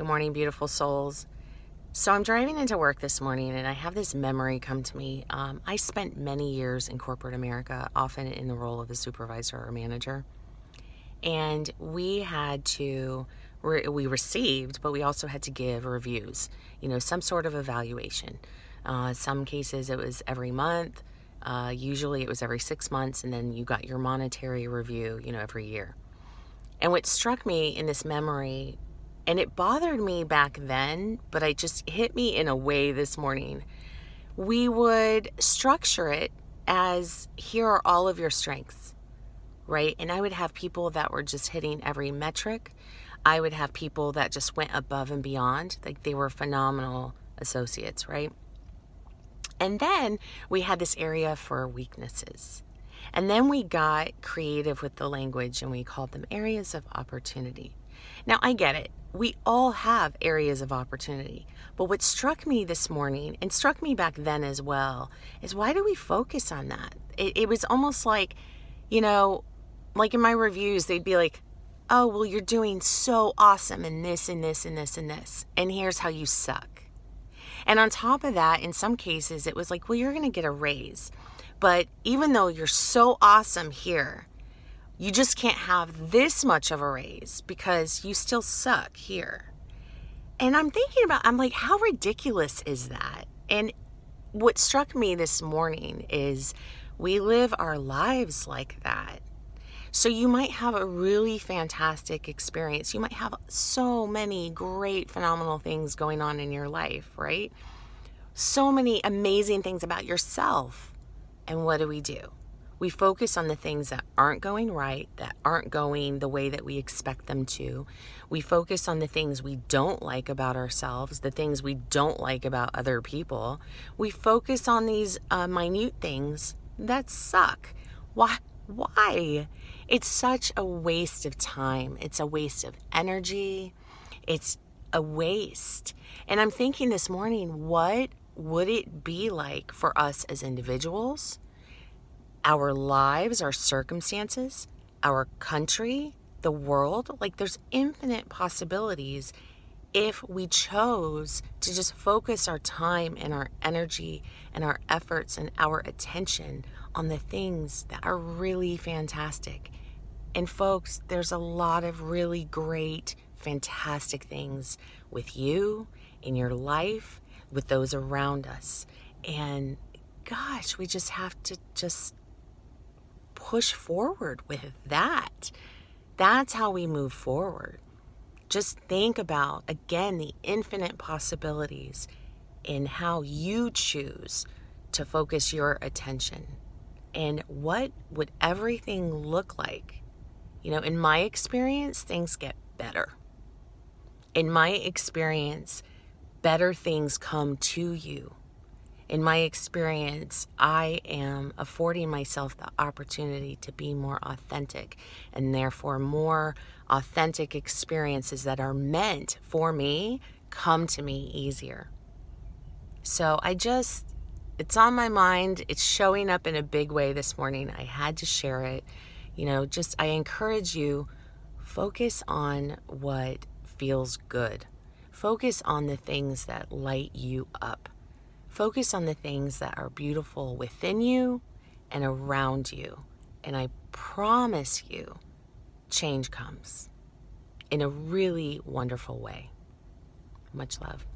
Good morning, beautiful souls. So I'm driving into work this morning and I have this memory come to me. I spent many years in corporate America, often in the role of a supervisor or manager. And we had to, we received, but we also had to give reviews, some sort of evaluation. Some cases it was every month. Usually it was every 6 months, and then you got your monetary review, every year. And what struck me in this memory, and it bothered me back then, but it just hit me in a way this morning. We would structure it as, here are all of your strengths, right? And I would have people that were just hitting every metric. I would have people that just went above and beyond, like they were phenomenal associates, right? And then we had this area for weaknesses. And then we got creative with the language and we called them areas of opportunity. Now, I get it. We all have areas of opportunity. But what struck me this morning, and struck me back then as well, is why do we focus on that? It was almost like, like in my reviews, they'd be like, oh, well, you're doing so awesome in this and this and this and this. And here's how you suck. And on top of that, in some cases, it was like, well, you're going to get a raise. But even though you're so awesome here, you just can't have this much of a raise because you still suck here. And I'm like, how ridiculous is that? And what struck me this morning is we live our lives like that. So you might have a really fantastic experience. You might have so many great, phenomenal things going on in your life, right? So many amazing things about yourself. And what do? We focus on the things that aren't going right, that aren't going the way that we expect them to. We focus on the things we don't like about ourselves, the things we don't like about other people. We focus on these minute things that suck. Why? It's such a waste of time. It's a waste of energy. It's a waste. And I'm thinking this morning, what would it be like for us as individuals, our lives, our circumstances, our country, the world? Like, there's infinite possibilities if we chose to just focus our time and our energy and our efforts and our attention on the things that are really fantastic. And folks, there's a lot of really great, fantastic things with you, in your life, with those around us. And gosh, we just have to just push forward with that. That's how we move forward. Just think about, again, the infinite possibilities in how you choose to focus your attention. And what would everything look like? In my experience, things get better. In my experience, better things come to you. In my experience, I am affording myself the opportunity to be more authentic, and therefore more authentic experiences that are meant for me come to me easier. So it's on my mind. It's showing up in a big way this morning. I had to share it. I encourage you, focus on what feels good. Focus on the things that light you up. Focus on the things that are beautiful within you and around you. And I promise you, change comes in a really wonderful way. Much love.